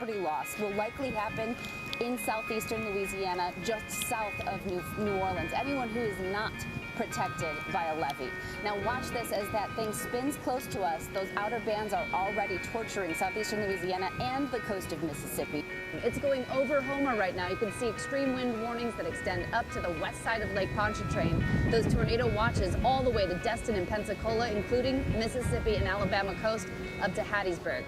property loss will likely happen in southeastern Louisiana, just south of New Orleans. Anyone who is not protected by a levee. Now watch this as that thing spins close to us. Those outer bands are already torturing southeastern Louisiana and the coast of Mississippi. It's going over Homer right now. You can see extreme wind warnings that extend up to the west side of Lake Pontchartrain. Those tornado watches all the way to Destin and Pensacola, including Mississippi and Alabama coast up to Hattiesburg.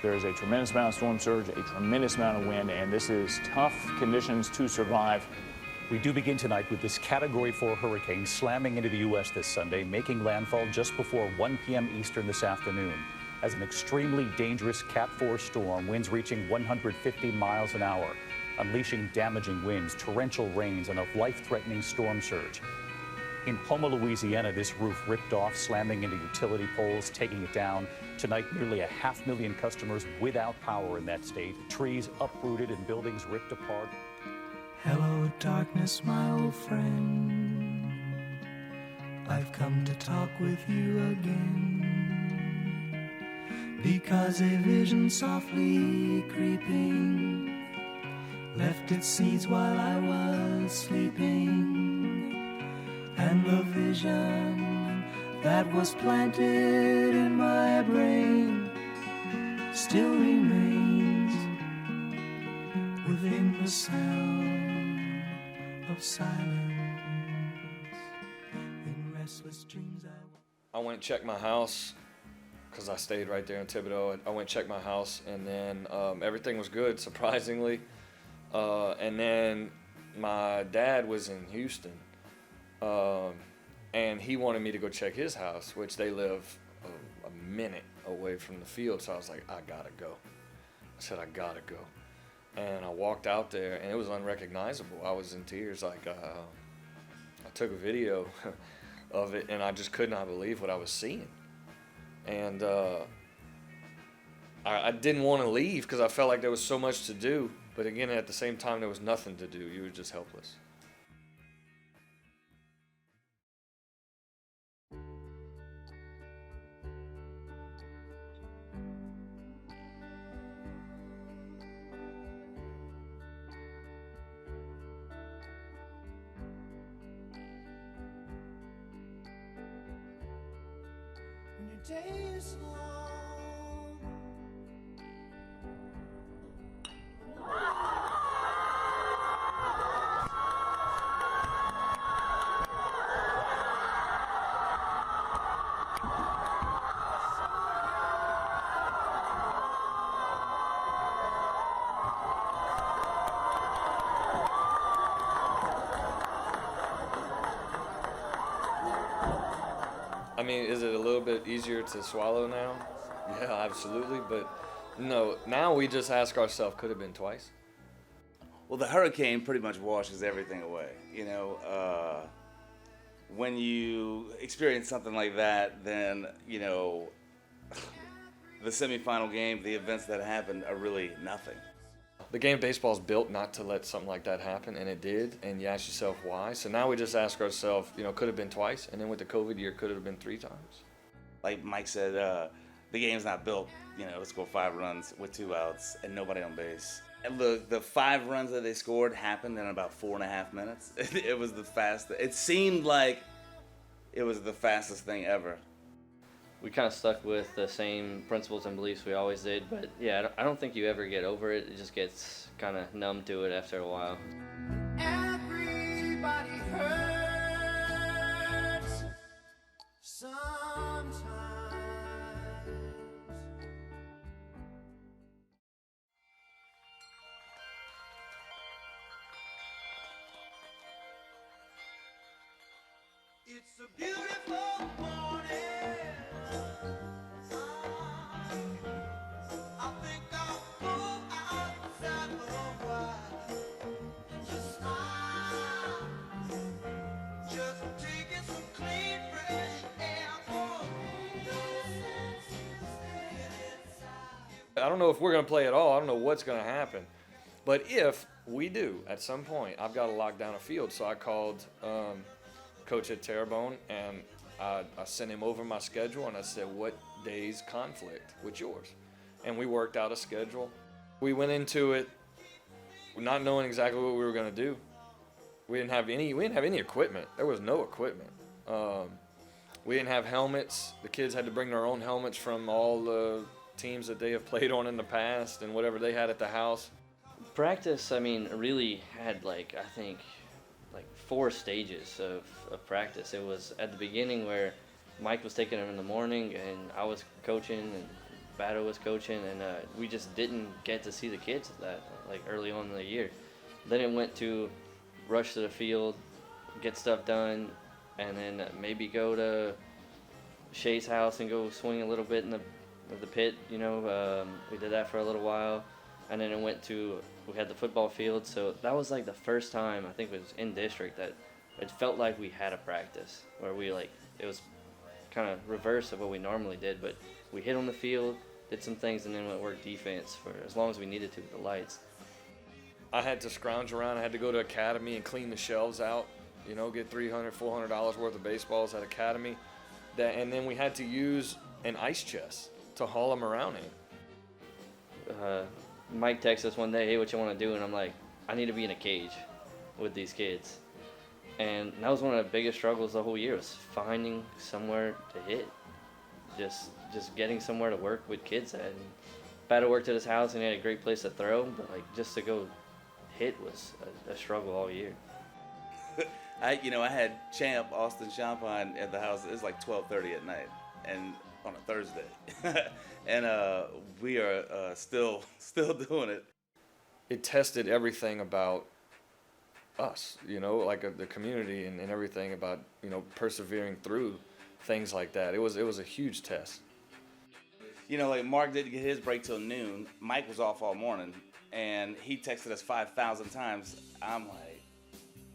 There is a tremendous amount of storm surge, a tremendous amount of wind, and this is tough conditions to survive. We do begin tonight with this Category 4 hurricane slamming into the U.S. this Sunday, making landfall just before 1 p.m. Eastern this afternoon. As an extremely dangerous Cat 4 storm, winds reaching 150 miles an hour, unleashing damaging winds, torrential rains, and a life-threatening storm surge. In Houma, Louisiana, this roof ripped off, slamming into utility poles, taking it down. Tonight, nearly 500,000 customers without power in that state. Trees uprooted and buildings ripped apart. Hello, darkness, my old friend. I've come to talk with you again, because a vision softly creeping left its seeds while I was sleeping, and the vision that was planted in my brain still remains within the sound of silence. In restless dreams I went and checked my house because I stayed right there in Thibodaux. I went and checked my house, and then everything was good, surprisingly. And then my dad was in Houston, and he wanted me to go check his house, which they live a minute away from the field. So I was like, I gotta go. I said, I gotta go. And I walked out there, and it was unrecognizable. I was in tears. Like, I took a video of it, and I just could not believe what I was seeing. And I didn't want to leave because I felt like there was so much to do. But again, at the same time, there was nothing to do. You were just helpless. day is long. I mean, is it a little bit easier to swallow now? Yeah, absolutely. But no, now we just ask ourselves, could it have been twice? Well, the hurricane pretty much washes everything away. You know, when you experience something like that, then, you know, the semifinal game, the events that happened are really nothing. The game of baseball is built not to let something like that happen, and it did, and you ask yourself why. So now we just ask ourselves, you know, could it have been twice? And then with the COVID year, could it have been 3 times? Like Mike said, the game's not built, you know, to score 5 runs with 2 outs and nobody on base. And the 5 runs that they scored happened in about 4.5 minutes. It was the fastest. It seemed like it was the fastest thing ever. We kind of stuck with the same principles and beliefs we always did, but yeah, I don't think you ever get over it. It just gets kind of numb to it after a while. Everybody hurts sometimes. It's a beautiful morning. I don't know if we're going to play at all. I don't know what's going to happen. But if we do, at some point, I've got to lock down a field. So I called coach at Terrebonne, and I sent him over my schedule, and I said, what days conflict with yours? And we worked out a schedule. We went into it not knowing exactly what we were going to do. We didn't have any equipment. There was no equipment. We didn't have helmets. The kids had to bring their own helmets from all the teams that they have played on in the past and whatever they had at the house. Practice, I mean, really had I think 4 stages of practice. It was at the beginning where Mike was taking them in the morning and I was coaching and Battle was coaching, and we just didn't get to see the kids that early on in the year. Then it went to rush to the field, get stuff done, and then maybe go to Shay's house and go swing a little bit in the pit. We did that for a little while, and then we had the football field. So that was the first time I think it was in district that it felt like we had a practice where it was kind of reverse of what we normally did, but we hit on the field, did some things, and then went work defense for as long as we needed to with the lights. I had to scrounge around. I had to go to Academy and clean the shelves out, get $300, $400 worth of baseballs at Academy. And then we had to use an ice chest to haul them around in. Mike texted us one day, hey, what you want to do? And I'm like, I need to be in a cage with these kids. And that was one of the biggest struggles the whole year, was finding somewhere to hit. Just getting somewhere to work with kids at. And Battle worked at his house and he had a great place to throw, but just to go hit was a struggle all year. I had Austin Champagne at the house. It was 12:30 at night, and on a Thursday, and we are still doing it. It tested everything about us, the community and everything about persevering through things like that. It was a huge test. Mark didn't get his break till noon. Mike was off all morning, and he texted us 5,000 times. I'm like,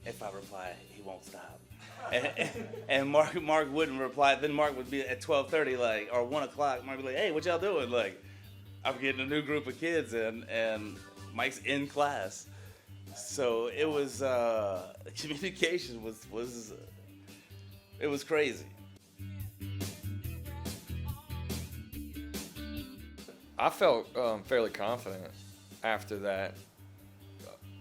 if I reply, he won't stop. And Mark wouldn't reply. Then Mark would be at 12:30, or 1 o'clock. Mark would be like, hey, what y'all doing? I'm getting a new group of kids, and Mike's in class. So it was communication was it was crazy. I felt fairly confident after that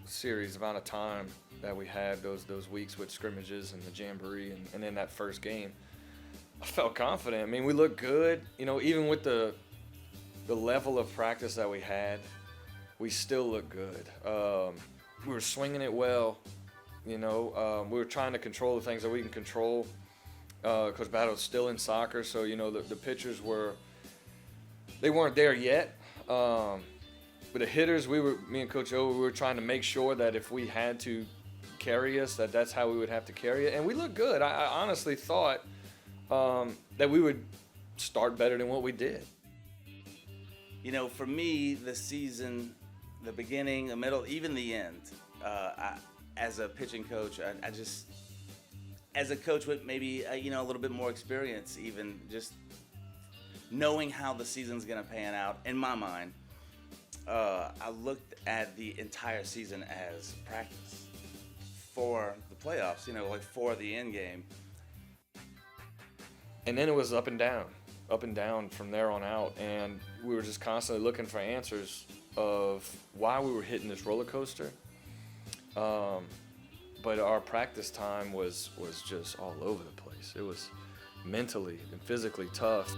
series amount of time that we had, those weeks with scrimmages and the jamboree and then that first game. I felt confident. I mean, we looked good. Even with the level of practice that we had, we still looked good. We were swinging it well. We were trying to control the things that we can control because Battle's still in soccer, so the pitchers they weren't there yet. But the hitters, me and Coach O, we were trying to make sure that if we had to carry us, that's how we would have to carry it. And we looked good. I honestly thought that we would start better than what we did. For me, the season, the beginning, the middle, even the end, as a pitching coach, I just, as a coach with maybe a little bit more experience, even just knowing how the season's going to pan out, in my mind, I looked at the entire season as practice for the playoffs, for the end game. And then it was up and down from there on out, and we were just constantly looking for answers of why we were hitting this roller coaster. But our practice time was just all over the place. It was mentally and physically tough.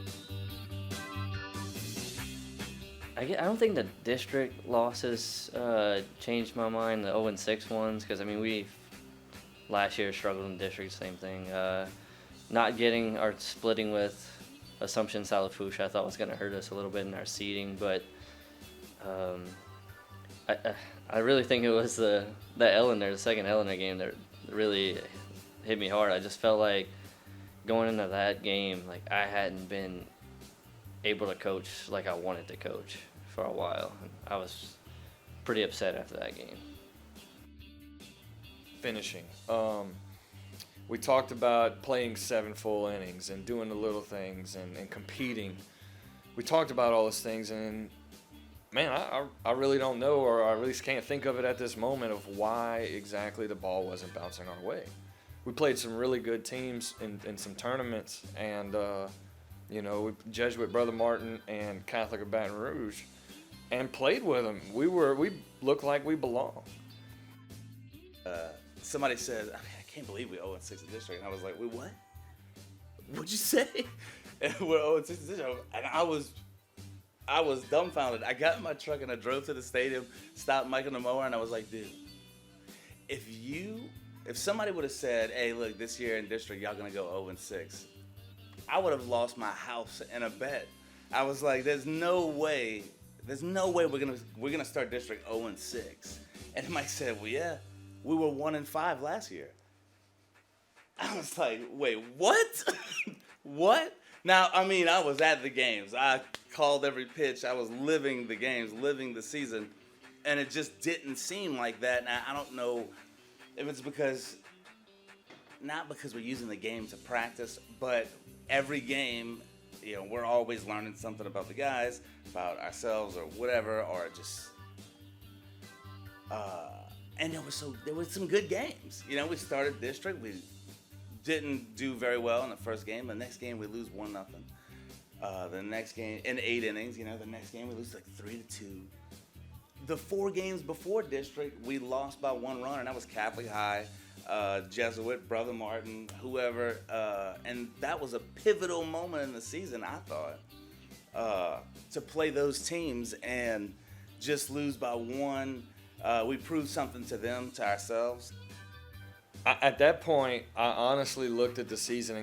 I don't think the district losses changed my mind, the 0-6 ones, because we last year struggled in district, same thing. Not getting or splitting with Assumption Salafouche, I thought was going to hurt us a little bit in our seeding, but I really think it was the second Eleanor game that really hit me hard. I just felt like going into that game, I hadn't been able to coach like I wanted to coach for a while. I was pretty upset after that game. Finishing. We talked about playing 7 full innings and doing the little things and competing. We talked about all those things, and man, I really don't know, or I at least can't think of it at this moment, of why exactly the ball wasn't bouncing our way. We played some really good teams in some tournaments, and we Jesuit Brother Martin and Catholic of Baton Rouge, and played with them. We looked like we belonged. Somebody said, I can't believe we 0-6 in district. And I was like, wait, what? What'd you say? And we're 0-6 in district. And I was dumbfounded. I got in my truck and I drove to the stadium, stopped Mike on the mower, and I was like, dude, if somebody would have said, hey, look, this year in district, y'all gonna go 0-6, I would have lost my house in a bet. I was like, there's no way we're gonna start district 0-6. And Mike said, well, yeah, we were 1-5 last year. I was like, wait, what? What? Now, I mean, I was at the games. I called every pitch. I was living the games, living the season, and it just didn't seem like that. Now, I don't know if it's not because we're using the game to practice, but every game, you know, we're always learning something about the guys, about ourselves or whatever, or just, and there were some good games. You know, we started district, we didn't do very well in the first game. The next game we lose 1-0. The next game in 8 innings, you know, the next game we lose like 3-2. The 4 games before district, we lost by 1 run, and that was Catholic High, Jesuit, Brother Martin, whoever, and that was a pivotal moment in the season, I thought, to play those teams and just lose by 1. We proved something to them, to ourselves. At that point, I honestly looked at the season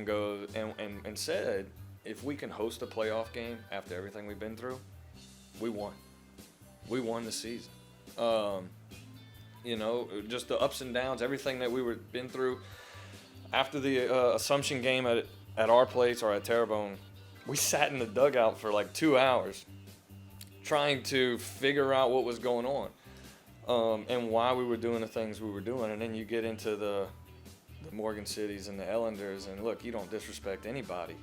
and said, if we can host a playoff game after everything we've been through, we won. We won the season. You know, just the ups and downs, everything that we were been through. After the Assumption game at our place or at Terrebonne, we sat in the dugout for like 2 hours trying to figure out what was going on. And why we were doing the things we were doing. And then you get into the Morgan Cities and the Ellanders, and look, you don't disrespect anybody.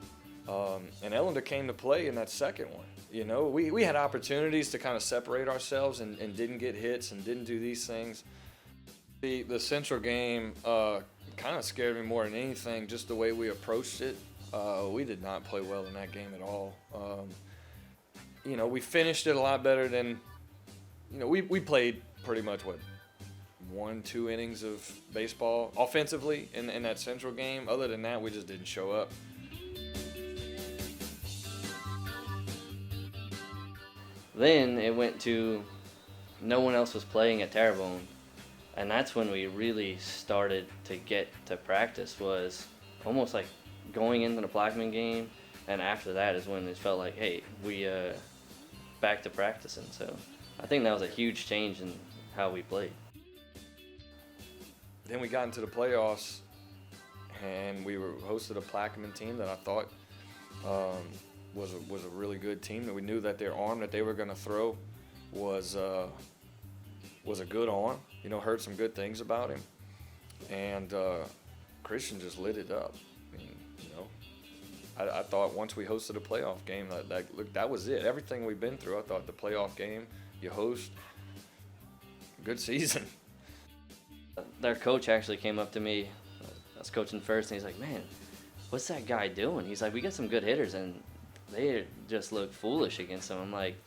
And Ellender came to play in that second one. You know, we had opportunities to kind of separate ourselves and didn't get hits and didn't do these things. The Central game kind of scared me more than anything, just the way we approached it. We did not play well in that game at all. You know, we finished it a lot better than, you know, we played pretty much, 1-2 innings of baseball offensively in that Central game. Other than that, we just didn't show up. Then it went to no one else was playing at Terrebonne, and that's when we really started to get to practice, was almost like going into the Plaquemine game, and after that is when it felt like, hey, we back to practicing. So I think that was a huge change in how we played. Then we got into the playoffs, and we hosted a Plaquemine team that I thought was a really good team. We knew that their arm that they were going to throw was a good arm. You know, heard some good things about him, and Christian just lit it up. I mean, you know, I thought once we hosted a playoff game, that was it. Everything we've been through, I thought the playoff game you host, good season. Their coach actually came up to me. I was coaching first, and he's like, man, what's that guy doing? He's like, we got some good hitters, and they just look foolish against him. I'm like,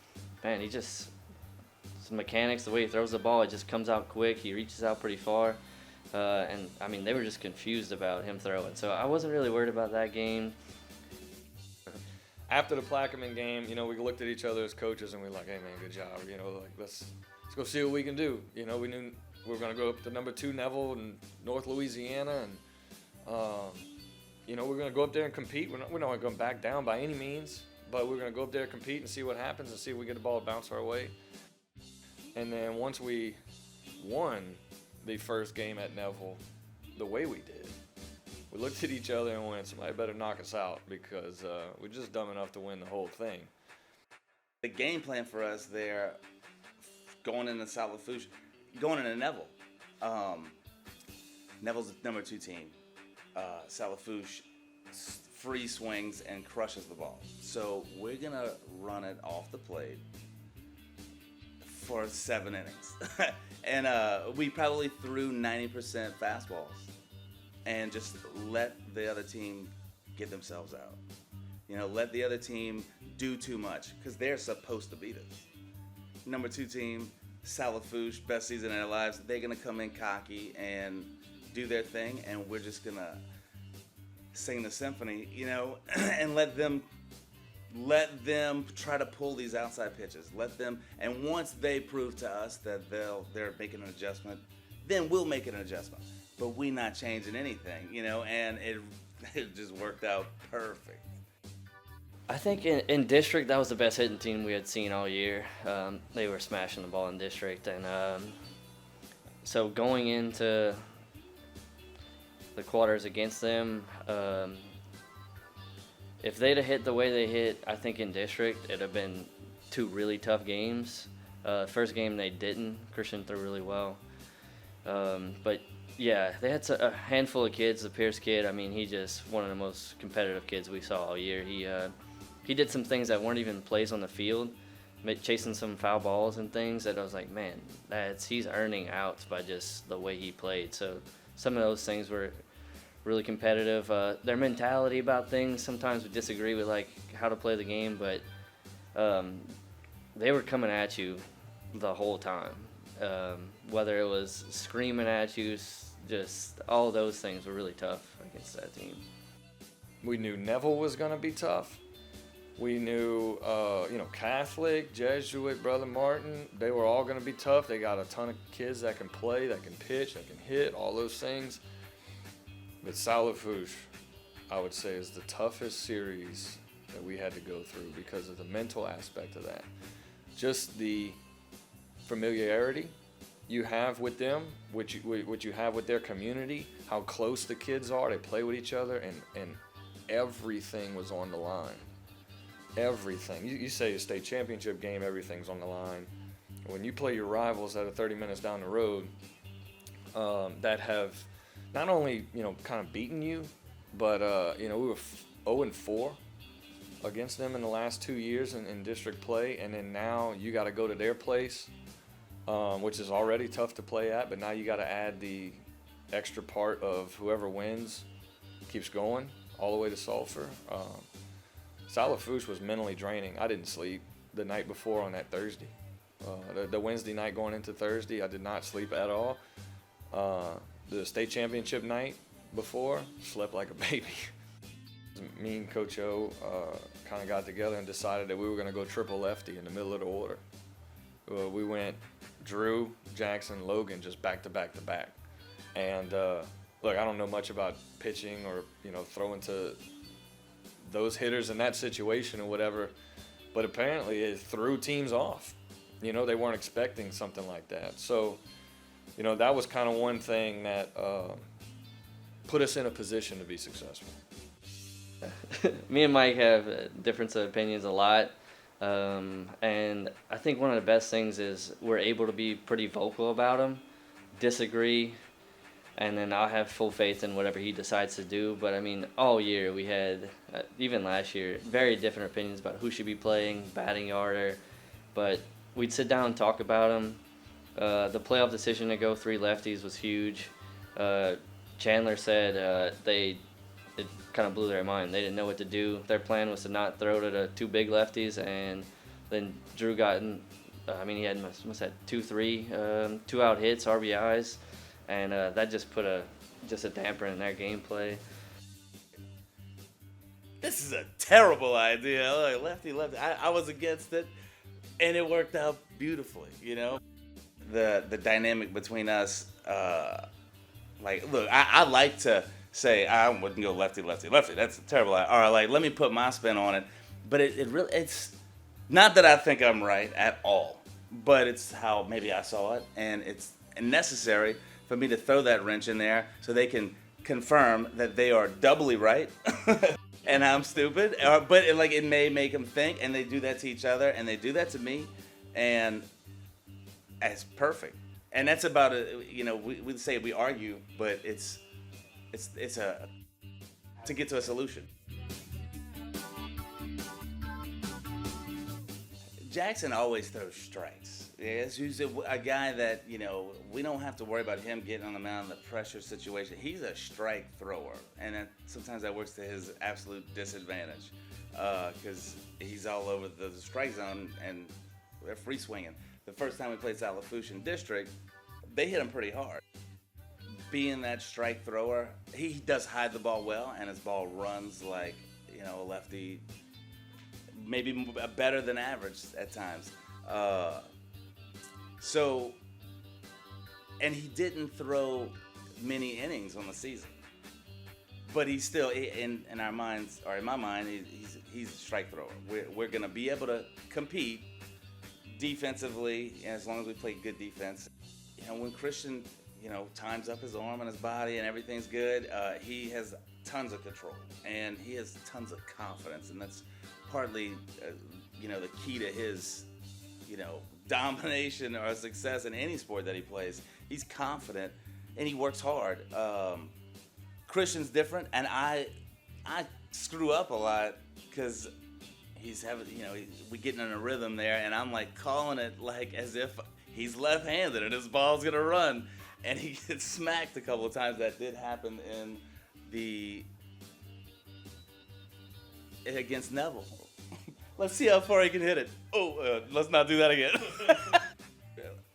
man, some mechanics, the way he throws the ball, it just comes out quick. He reaches out pretty far. And, I mean, they were just confused about him throwing. So I wasn't really worried about that game. After the Plaquemine game, you know, we looked at each other as coaches, and we were like, hey, man, good job. You know, like, let's go see what we can do. You know, we knew we were going to go up to number 2 Neville in North Louisiana, and, you know, we're going to go up there and compete. We're not going to back down by any means, but we're going to go up there and compete and see what happens and see if we get the ball bounce our way. And then once we won the first game at Neville the way we did, we looked at each other and went, somebody better knock us out, because we're just dumb enough to win the whole thing. The game plan for us there, going into South Lafourche, going into Neville. Neville's the number 2 team. South Lafourche free swings and crushes the ball. So we're going to run it off the plate for 7 innings. And we probably threw 90% fastballs and just let the other team get themselves out. You know, let the other team do too much, because they're supposed to beat us. number 2 team, Salafouche, best season in their lives. They're gonna come in cocky and do their thing, and we're just gonna sing the symphony, you know, and let them try to pull these outside pitches. And once they prove to us that they're making an adjustment, then we'll make an adjustment. But we not changing anything, you know, and it just worked out perfect. I think in district, that was the best hitting team we had seen all year. They were smashing the ball in district. And so going into the quarters against them, if they'd have hit the way they hit, I think in district, it'd have been 2 really tough games. First game they didn't. Christian threw really well. But yeah, they had a handful of kids. The Pierce kid, I mean, he just one of the most competitive kids we saw all year. He did some things that weren't even plays on the field, chasing some foul balls and things that I was like, man, he's earning outs by just the way he played. So some of those things were really competitive. Their mentality about things, sometimes we disagree with like how to play the game, but they were coming at you the whole time. Whether it was screaming at you, just all those things were really tough against that team. We knew Neville was going to be tough. We knew, Catholic, Jesuit, Brother Martin, they were all going to be tough. They got a ton of kids that can play, that can pitch, that can hit, all those things. But Salafouche, I would say, is the toughest series that we had to go through because of the mental aspect of that. Just the familiarity you have with them, what you have with their community, how close the kids are, they play with each other, and everything was on the line. Everything. You say a state championship game, everything's on the line. When you play your rivals that are 30 minutes down the road, that have not only, kind of beaten you, but, we were 0-4 against them in the last 2 years in district play, and then now you got to go to their place, which is already tough to play at, but now you got to add the extra part of whoever wins keeps going all the way to Sulphur. Salafouche was mentally draining. I didn't sleep the night before on that Thursday. The Wednesday night going into Thursday, I did not sleep at all. The state championship night before, slept like a baby. Me and Coach O kind of got together and decided that we were going to go triple lefty in the middle of the order. We went Drew, Jackson, Logan, just back to back to back. And look, I don't know much about pitching or throwing to those hitters in that situation or whatever, but apparently it threw teams off. They weren't expecting something like that. So, that was kind of one thing that put us in a position to be successful. Me and Mike have difference of opinions a lot, and I think one of the best things is we're able to be pretty vocal about them, disagree, and then I'll have full faith in whatever he decides to do. But, I mean, all year we had, even last year, very different opinions about who should be playing, batting order. But we'd sit down and talk about them. The playoff decision to go 3 lefties was huge. Chandler said it kind of blew their mind. They didn't know what to do. Their plan was to not throw to the 2 big lefties, and then Drew got in. He had must have 2-3 2-out hits, RBIs. And that just put a damper in their gameplay. This is a terrible idea. Like, lefty. I was against it, and it worked out beautifully. The dynamic between us. Look, I like to say I wouldn't go lefty. That's a terrible idea. All right, let me put my spin on it. But it's not that I think I'm right at all, but it's how maybe I saw it, and it's necessary for me to throw that wrench in there so they can confirm that they are doubly right and I'm stupid. But it may make them think, and they do that to each other, and they do that to me, and it's perfect. And that's about it. We say we argue, but it's to get to a solution. Jackson always throws strikes. He's a guy that, we don't have to worry about him getting on the mound in the pressure situation. He's a strike thrower, and sometimes that works to his absolute disadvantage because he's all over the strike zone and they're free swinging. the first time we played South Lafourche District, they hit him pretty hard. Being that strike thrower, he does hide the ball well, and his ball runs like, you know, a lefty, maybe better than average at times. And he didn't throw many innings on the season, but he's still, in our minds, or in my mind, he's a strike thrower. We're going to be able to compete defensively as long as we play good defense. You know, when Christian, you know, times up his arm and his body and everything's good, he has tons of control and he has tons of confidence, and that's partly, you know, the key to his, you know, domination or success in any sport that he plays. He's confident and he works hard. Christian's different, and I screw up a lot because he's having, you know, we getting in a rhythm there, and I'm like calling it like as if he's left-handed and his ball's gonna run, and he gets smacked a couple of times. That did happen against Neville. Let's see how far he can hit it. Let's not do that again.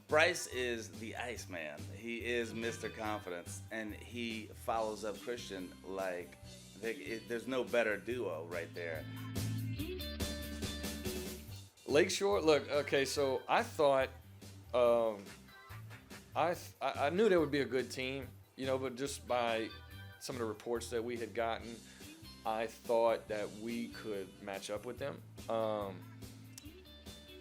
Bryce is the Iceman. He is Mr. Confidence, and he follows up Christian like there's no better duo right there. Lakeshore, look, okay, so I thought, I knew they would be a good team, you know, but just by some of the reports that we had gotten, I thought that we could match up with them.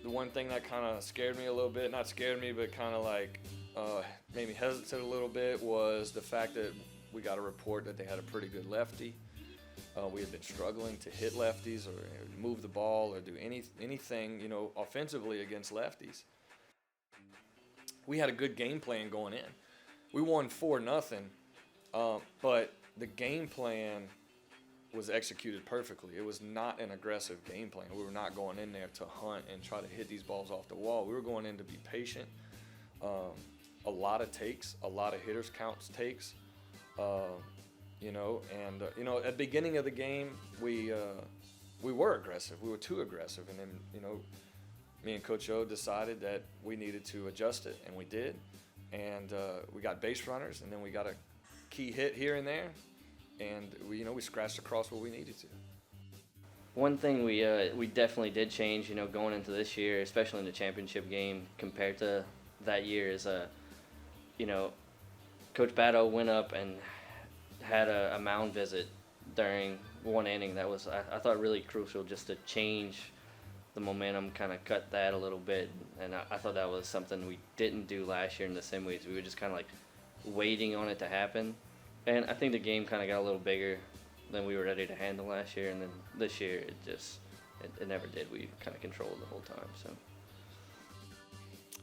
The one thing that kind of scared me a little bit, not scared me, but kind of like made me hesitate a little bit, was the fact that we got a report that they had a pretty good lefty. We had been struggling to hit lefties or move the ball or do anything, you know, offensively against lefties. We had a good game plan going in. We won 4-0, but the game plan was executed perfectly. It was not an aggressive game plan. We were not going in there to hunt and try to hit these balls off the wall. We were going in to be patient. A lot of takes, a lot of hitters counts takes. You know, and you know, at the beginning of the game, we were aggressive. We were too aggressive, and then, you know, me and Coach O decided that we needed to adjust it, and we did. And we got base runners, and then we got a key hit here and there, and we scratched across what we needed to. One thing we definitely did change, you know, going into this year, especially in the championship game compared to that year, is you know, Coach Batto went up and had a mound visit during one inning that was, I thought, really crucial just to change the momentum, kind of cut that a little bit. And I thought that was something we didn't do last year in the Assembly's. We were just kind of like waiting on it to happen. And I think the game kind of got a little bigger than we were ready to handle last year. And then this year, it never did. We kind of controlled the whole time. So,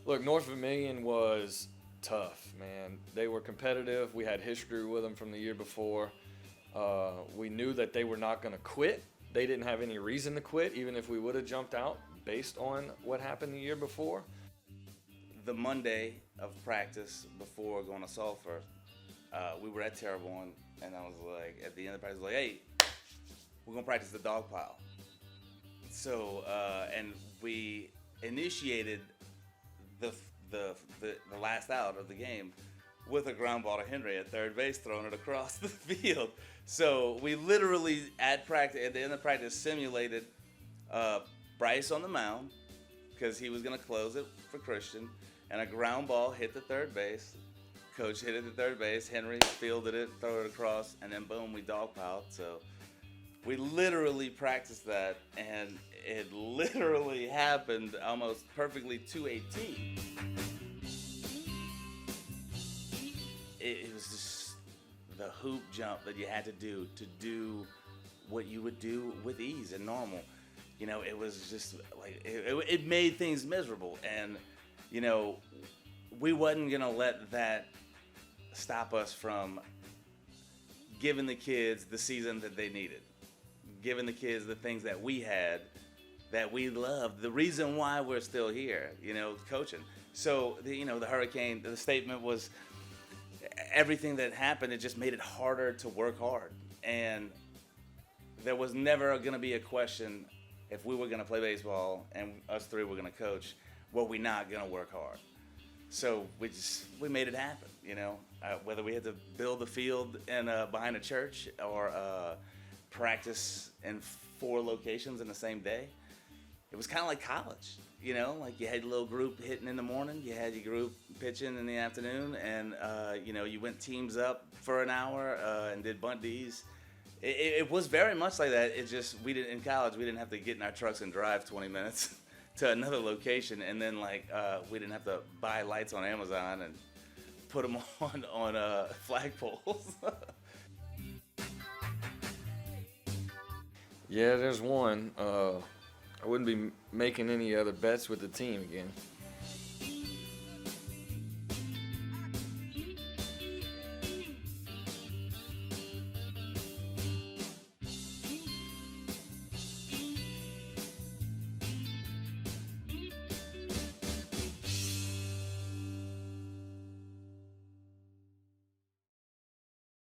look, North Vermilion was tough, man. They were competitive. We had history with them from the year before. We knew that they were not going to quit. They didn't have any reason to quit, even if we would have jumped out based on what happened the year before. The Monday of practice before going to Sulphur, we were at Terrebonne, and I was like, at the end of the practice, I was like, hey, we're going to practice the dog pile. So, and we initiated the last out of the game with a ground ball to Henry at third base, throwing it across the field. So we literally at the end of practice, simulated Bryce on the mound because he was going to close it for Christian, and a ground ball hit the third base. Coach hit it to third base. Henry fielded it, threw it across, and then boom, we dogpiled. So we literally practiced that, and it literally happened almost perfectly to a T. It was just the hoop jump that you had to do what you would do with ease and normal. You know, it was just like, it made things miserable. And, you know, we wasn't going to let that stop us from giving the kids the season that they needed, giving the kids the things that we had, that we loved, the reason why we're still here, you know, coaching. So, the hurricane, the statement was, everything that happened, it just made it harder to work hard. And there was never going to be a question if we were going to play baseball and us three were going to coach. were we not gonna work hard? So we made it happen, you know. Whether we had to build a field behind a church or practice in 4 locations in the same day, it was kind of like college, you know. Like you had a little group hitting in the morning, you had your group pitching in the afternoon, and you know, you went teams up for an hour and did bunties. It was very much like that. It just in college we didn't have to get in our trucks and drive 20 minutes to another location, and then like we didn't have to buy lights on Amazon and put them on flagpoles. Yeah, there's one. I wouldn't be making any other bets with the team again.